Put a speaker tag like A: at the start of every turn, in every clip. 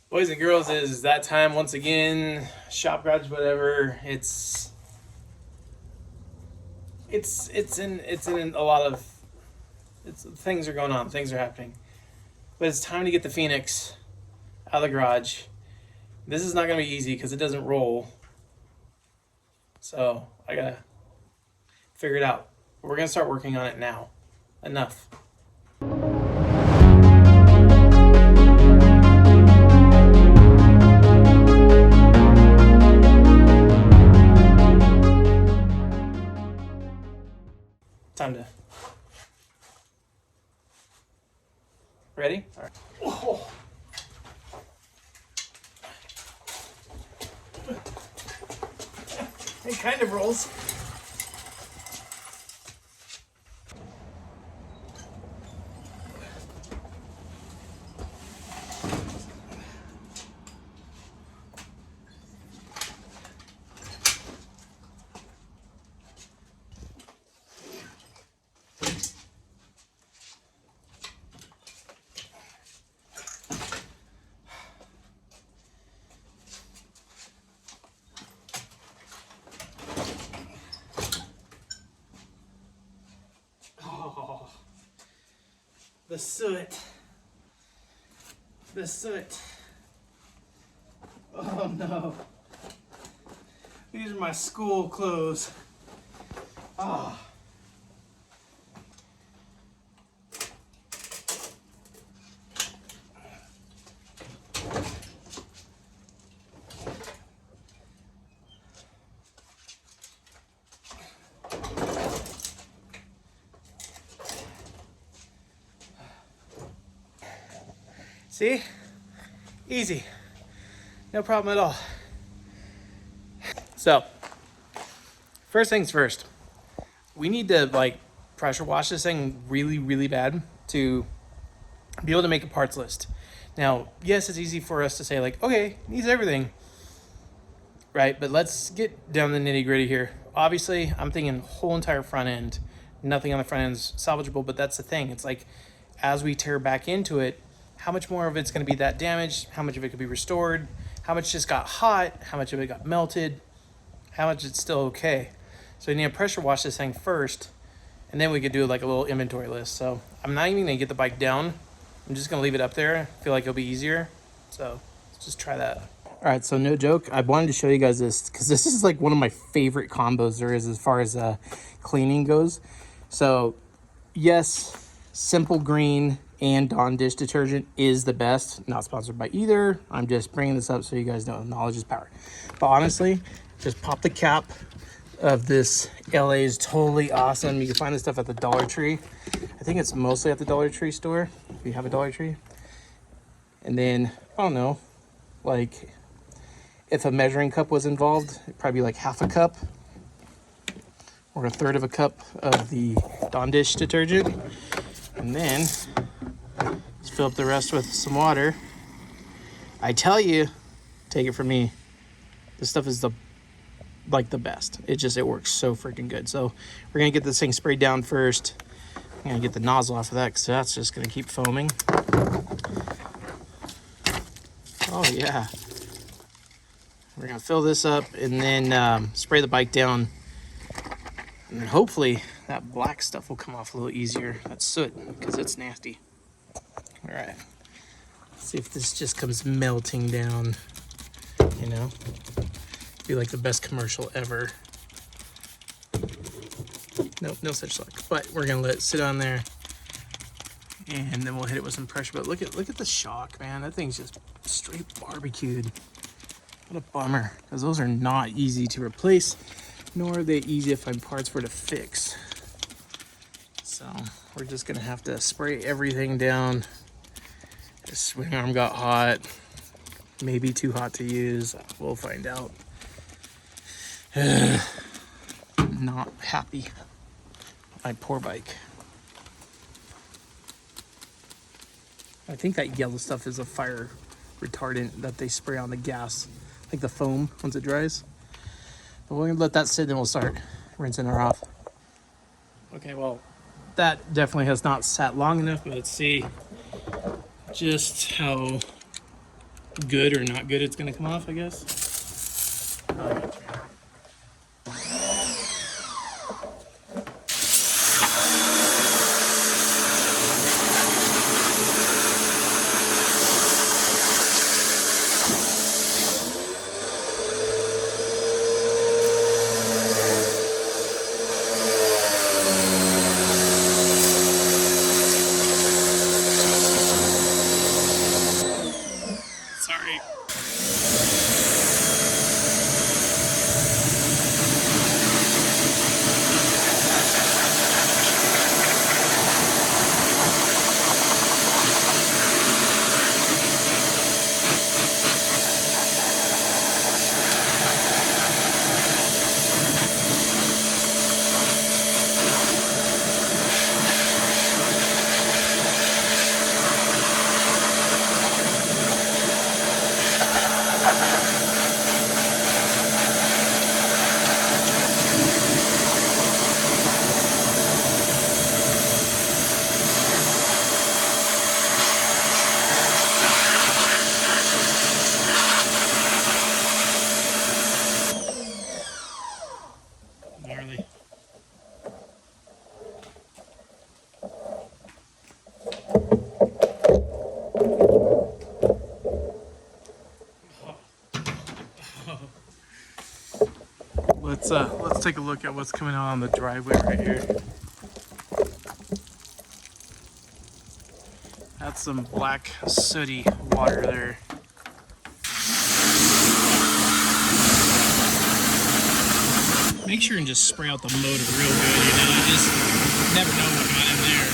A: Boys and girls, it is that time once again. Shop garage, whatever. It's in a lot of things are going on. Things are happening, but it's time to get the Phoenix out of the garage. This is not going to be easy because it doesn't roll. So I gotta figure it out. We're gonna start working on it now. Enough. Time to. Ready? All right. Oh. It kind of rolls. The soot. The soot. Oh no. These are my school clothes. Oh. See? Easy. No problem at all. So, first things first. We need to pressure wash this thing really, really bad to be able to make a parts list. Now, yes, it's easy for us to say okay, needs everything. Right? But let's get down the nitty gritty here. Obviously, I'm thinking whole entire front end. Nothing on the front end is salvageable, but that's the thing. It's as we tear back into it, how much more of it's going to be that damaged, how much of it could be restored, how much just got hot, how much of it got melted, how much it's still okay. So we need to pressure wash this thing first, and then we could do a little inventory list. So I'm not even going to get the bike down. I'm just going to leave it up there. I feel like it'll be easier. So let's just try that. All right, so no joke, I wanted to show you guys this because this is one of my favorite combos there is as far as cleaning goes. So yes, Simple Green and Dawn dish detergent is the best. Not sponsored by either. I'm just bringing this up so you guys know knowledge is power. But honestly, just pop the cap of this. LA is totally awesome. You can find this stuff at the Dollar Tree. I think it's mostly at the Dollar Tree store, if you have a Dollar Tree. And then, I don't know, if a measuring cup was involved, it'd probably be half a cup or a third of a cup of the Dawn dish detergent. And then let's fill up the rest with some water. I tell you, take it from me, this stuff is the best. It works so freaking good. So we're gonna get this thing sprayed down first. I'm gonna get the nozzle off of that because that's just gonna keep foaming. Oh yeah. We're gonna fill this up and then spray the bike down. And then hopefully that black stuff will come off a little easier. That's soot, because it's nasty. All right. Let's see if this just comes melting down, Be like the best commercial ever. Nope, no such luck. But we're gonna let it sit on there. And then we'll hit it with some pressure. But look at the shock, man. That thing's just straight barbecued. What a bummer, because those are not easy to replace, nor are they easy to find parts for to fix. So we're just gonna have to spray everything down. This swing arm got hot, maybe too hot to use. We'll find out. Not happy. My poor bike. I think that yellow stuff is a fire retardant that they spray on the gas, the foam once it dries. But we're gonna let that sit, and we'll start rinsing her off. Okay, well, that definitely has not sat long enough, but let's see just how good or not good it's gonna come off, I guess. Sorry. Gnarly. Let's take a look at what's coming out on the driveway right here. That's some black sooty water there. Make sure and just spray out the motor real good, you know, you just never know what got in there.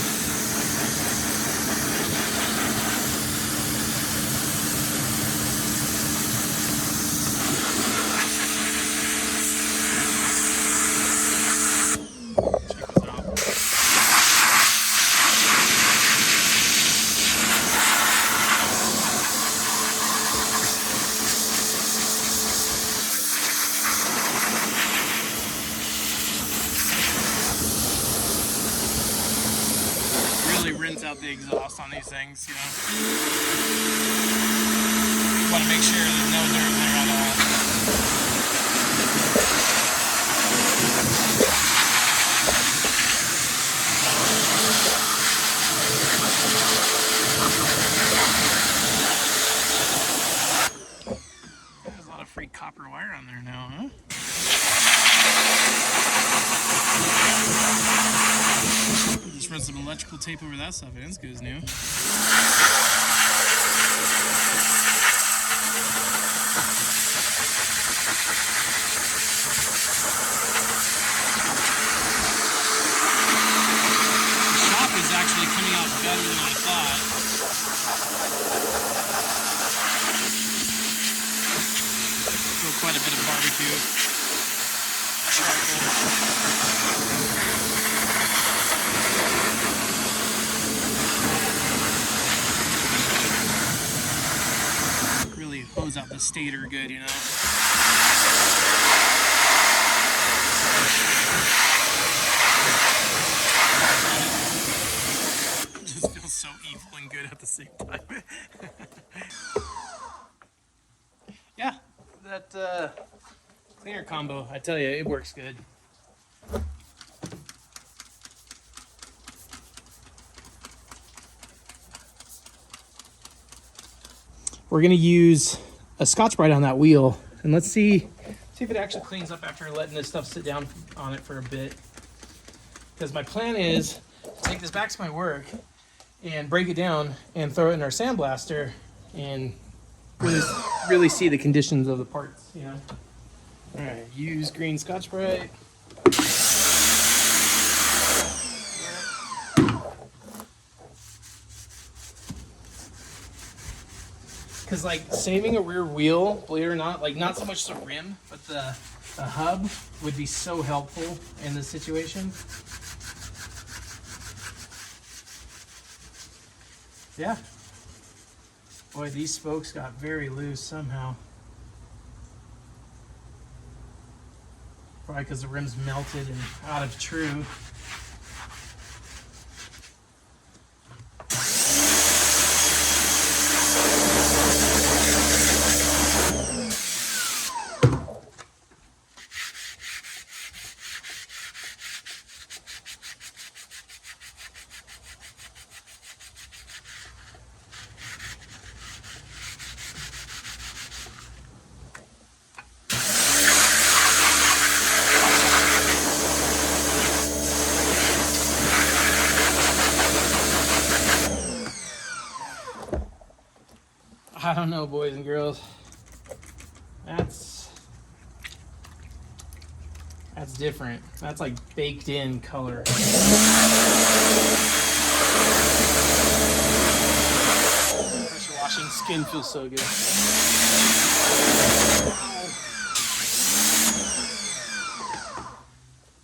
A: Rinse out the exhaust on these things, you know. Want to make sure there's no dirt there at all. There's a lot of free copper wire on there now, huh? Just run some electrical tape over that stuff and it's good as new. The shop is actually coming out better than I thought. Still quite a bit of barbecue. Hose out the stator good, you know. Just feels so evil and good at the same time. Yeah, that cleaner combo, I tell you, it works good. We're gonna use a Scotch-Brite on that wheel, and let's see if it actually cleans up after letting this stuff sit down on it for a bit. Because my plan is to take this back to my work and break it down and throw it in our sandblaster and really see the conditions of the parts, you know. All right, use green Scotch-Brite. Because like saving a rear wheel, believe it or not, like not so much the rim, but the hub would be so helpful in this situation. Yeah. Boy, these spokes got very loose somehow. Probably because the rim's melted and out of true. I don't know, boys and girls. That's different. That's like baked in color. Pressure washing skin feels so good.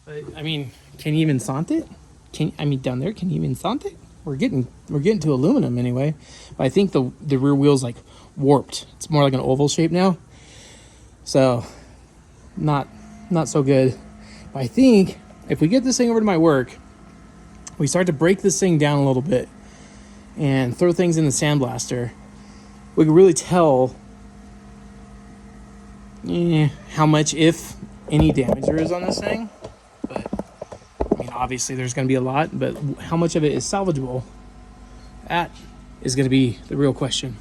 A: But I mean, can you even sant it? Down there, can you even sant it? We're getting to aluminum anyway. But I think the rear wheel's like warped. It's more like an oval shape now. So not so good. But I think if we get this thing over to my work, we start to break this thing down a little bit and throw things in the sandblaster, we can really tell how much, if any, damage there is on this thing. But I mean, obviously there's going to be a lot, but how much of it is salvageable? That is going to be the real question.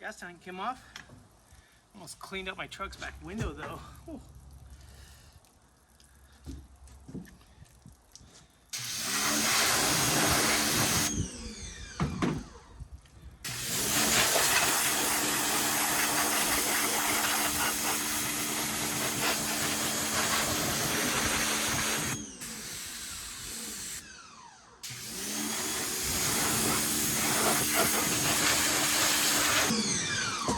A: Gas tank came off. Almost cleaned up my truck's back window though. Ooh.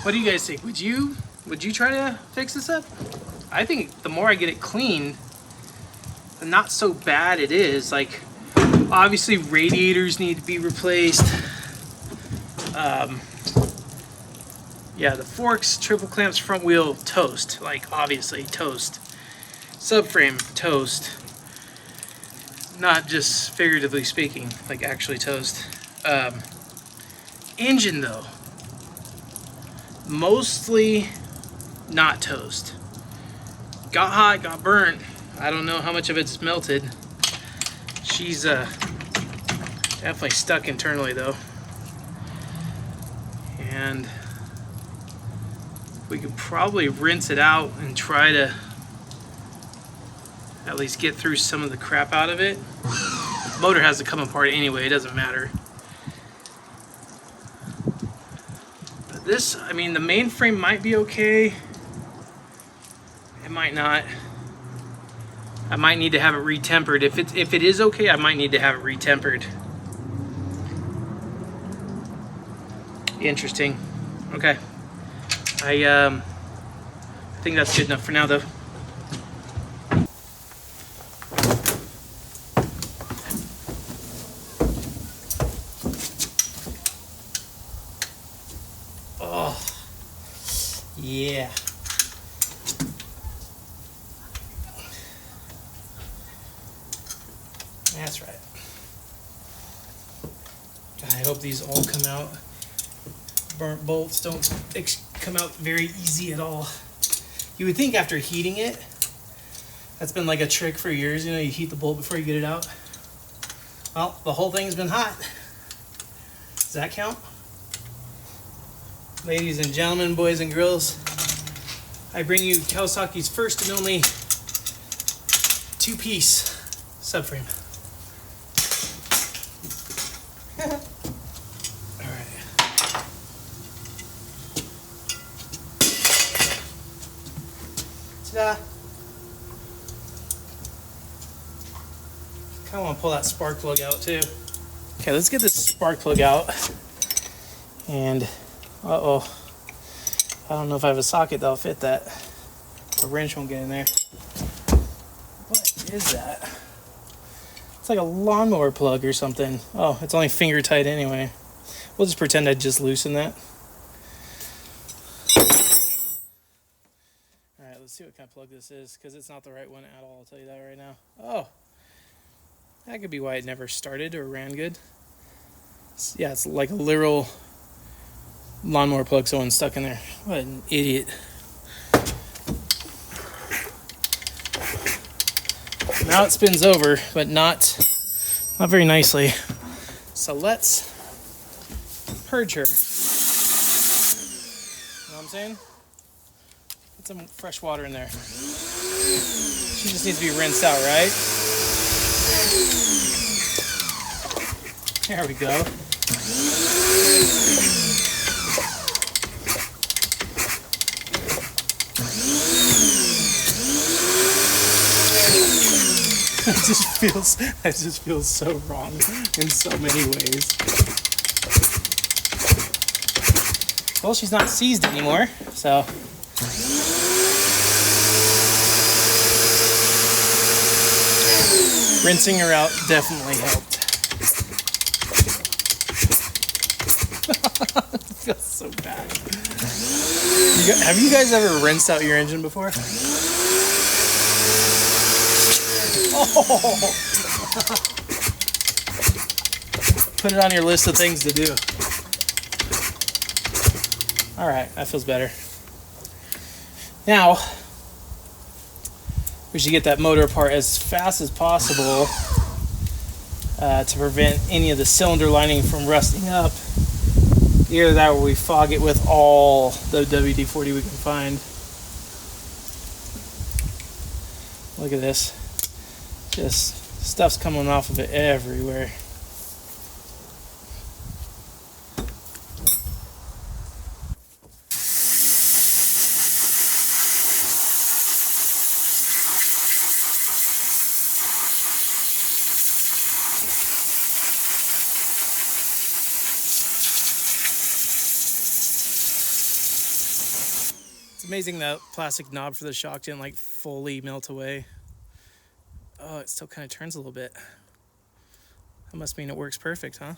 A: What do you guys think? Would you try to fix this up? I think the more I get it cleaned, the not so bad it is. Like, obviously radiators need to be replaced. Yeah, the forks, triple clamps, front wheel, toast. Like, obviously toast. Subframe, toast. Not just figuratively speaking, like actually toast. Engine though, mostly not toast. Got hot, got burnt. I don't know how much of it's melted. She's definitely stuck internally though. And we could probably rinse it out and try to at least get through some of the crap out of it. The motor has to come apart anyway, it doesn't matter. But this, I mean, the mainframe might be okay. It might not. I might need to have it retempered. If it is okay, I might need to have it retempered. Interesting. Okay. I think that's good enough for now though. Oh, yeah. That's right. I hope these all come out. Burnt bolts don't come out very easy at all. You would think after heating it, that's been like a trick for years, you know, you heat the bolt before you get it out. Well, the whole thing's been hot. Does that count? Ladies and gentlemen, boys and girls, I bring you Kawasaki's first and only two-piece subframe. Ta-da! Kind of want to pull that spark plug out too. Okay, let's get this spark plug out, and Uh-oh. I don't know if I have a socket that'll fit that. The wrench won't get in there. What is that? It's like a lawnmower plug or something. Oh, it's only finger tight anyway. We'll just pretend I just loosened that. Alright, let's see what kind of plug this is, because it's not the right one at all, I'll tell you that right now. Oh, that could be why it never started or ran good. Yeah, it's like a literal lawnmower plug someone stuck in there. What an idiot. Now it spins over, but not very nicely. So let's purge her. You know what I'm saying? Put some fresh water in there. She just needs to be rinsed out, right? There we go. That just feels so wrong in so many ways. Well, she's not seized anymore, so. Rinsing her out definitely helped. It feels so bad. Have you guys ever rinsed out your engine before? Oh. Put it on your list of things to do. All right, that feels better. Now, we should get that motor apart as fast as possible to prevent any of the cylinder lining from rusting up. Either that or we fog it with all the WD-40 we can find. Look at this. Just stuff's coming off of it everywhere. It's amazing that plastic knob for the shock didn't like fully melt away. Oh, it still kind of turns a little bit. That must mean it works perfect, huh?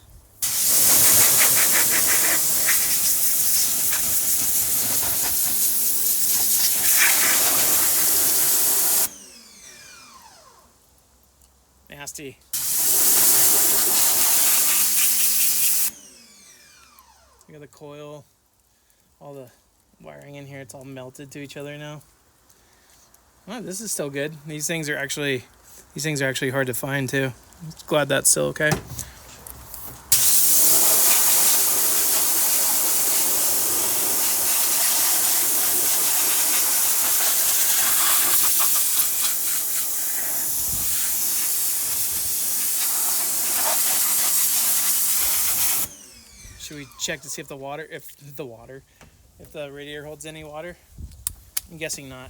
A: Nasty. Look at the coil, all the wiring in here, it's all melted to each other now. Oh, this is still good. These things are actually hard to find too. I'm glad that's still okay. Should we check to see if the radiator holds any water? I'm guessing not.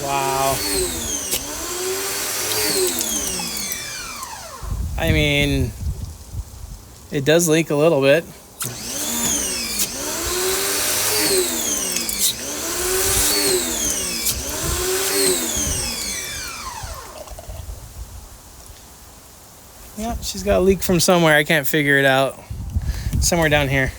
A: Wow. I mean, it does leak a little bit. Yeah, she's got a leak from somewhere. I can't figure it out. Somewhere down here.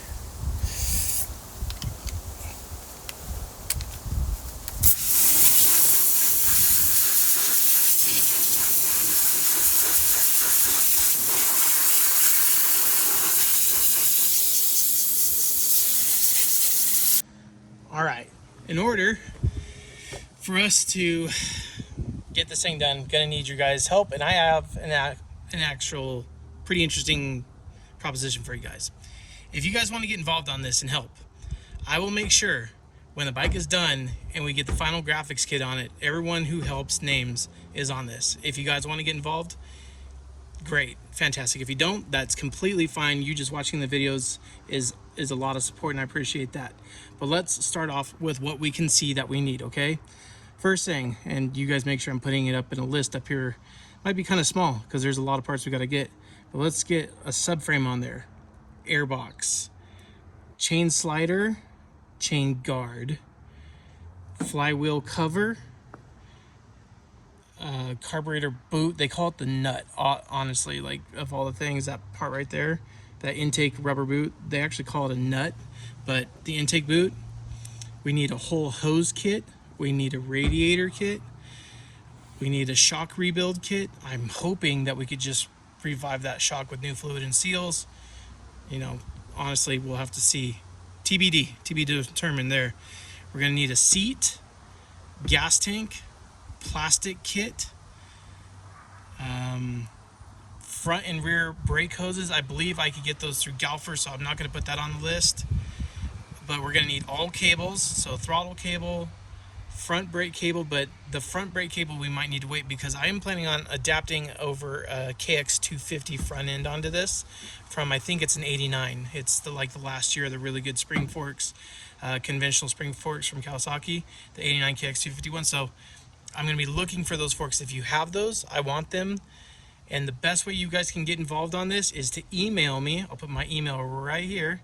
A: All right, in order for us to get this thing done, I'm gonna need your guys' help, and I have an actual pretty interesting proposition for you guys. If you guys want to get involved on this and help, I will make sure when the bike is done and we get the final graphics kit on it, everyone who helps names is on this. If you guys want to get involved, great, fantastic. If you don't, that's completely fine. You just watching the videos is a lot of support, and I appreciate that. But let's start off with what we can see that we need, okay? First thing, and you guys make sure I'm putting it up in a list up here Might be kind of small because there's a lot of parts we got to get. But let's get a subframe on there. Airbox, chain slider, chain guard, flywheel cover, carburetor boot. They call it the nut, honestly. Like, of all the things, that part right there, that intake rubber boot, they actually call it a nut. But the intake boot, we need a whole hose kit. We need a radiator kit. We need a shock rebuild kit. I'm hoping that we could just revive that shock with new fluid and seals. You know, honestly, we'll have to see. TBD, TBD determined there. We're gonna need a seat, gas tank, plastic kit, front and rear brake hoses. I believe I could get those through Galfer, so I'm not gonna put that on the list. But we're gonna need all cables, so throttle cable, front brake cable, but the front brake cable we might need to wait because I am planning on adapting over a KX500 front end onto this from, I think it's an 89. It's the last year of the really good spring forks, conventional spring forks from Kawasaki, the 89 KX251. So I'm going to be looking for those forks. If you have those, I want them. And the best way you guys can get involved on this is to email me. I'll put my email right here.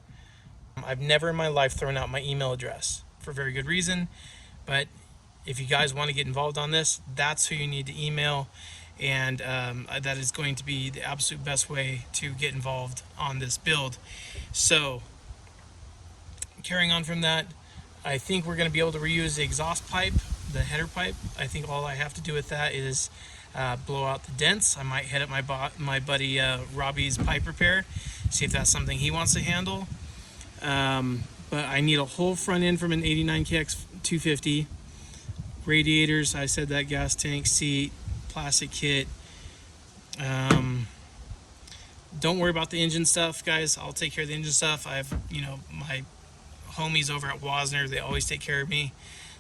A: I've never in my life thrown out my email address for very good reason, but if you guys want to get involved on this, that's who you need to email, and that is going to be the absolute best way to get involved on this build. So carrying on from that, I think we're going to be able to reuse the exhaust pipe, the header pipe. I think all I have to do with that is blow out the dents. I might hit up my buddy Robbie's pipe repair, see if that's something he wants to handle. But I need a whole front end from an 89 KX250. Radiators, I said that, gas tank, seat, plastic kit. Don't worry about the engine stuff, guys. I'll take care of the engine stuff. I have, my homies over at Wasner. They always take care of me.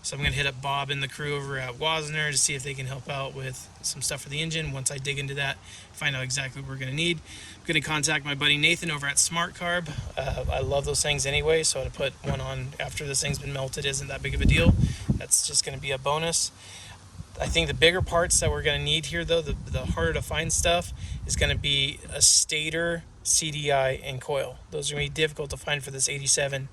A: So I'm going to hit up Bob and the crew over at Wasner to see if they can help out with some stuff for the engine. Once I dig into that, find out exactly what we're going to need. I'm going to contact my buddy Nathan over at Smart Carb. I love those things anyway, so to put one on after this thing's been melted isn't that big of a deal. That's just going to be a bonus. I think the bigger parts that we're going to need here, though, the harder to find stuff, is going to be a stator, CDI, and coil. Those are going to be difficult to find for this 87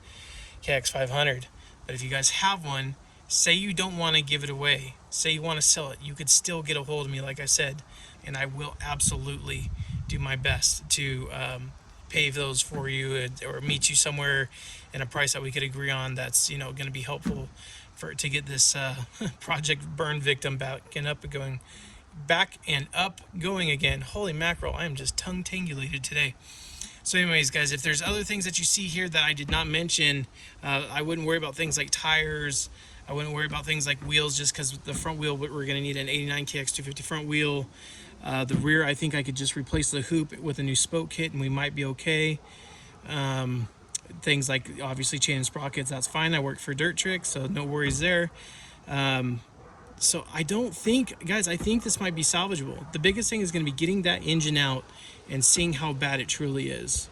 A: KX500. But if you guys have one, say you don't want to give it away, say you want to sell it, you could still get a hold of me, like I said, and I will absolutely do my best to pave those for you or meet you somewhere in a price that we could agree on that's going to be helpful to get this project burn victim back and up going again. Holy mackerel, I am just tongue-tangulated today. So anyways, guys, if there's other things that you see here that I did not mention, I wouldn't worry about things like tires. I wouldn't worry about things like wheels, just because the front wheel, we're going to need an 89 KX250 front wheel. The rear, I think I could just replace the hoop with a new spoke kit and we might be okay. Things like, obviously, chain and sprockets, that's fine. I work for Dirt Trick, so no worries there. So I don't think, guys, I think this might be salvageable. The biggest thing is going to be getting that engine out and seeing how bad it truly is.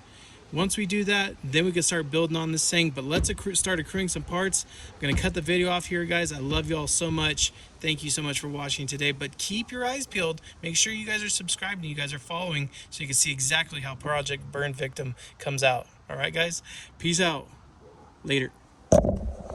A: Once we do that, then we can start building on this thing. But let's start accruing some parts. I'm going to cut the video off here, guys. I love you all so much. Thank you so much for watching today. But keep your eyes peeled. Make sure you guys are subscribed and you guys are following so you can see exactly how Project Burn Victim comes out. All right, guys? Peace out. Later.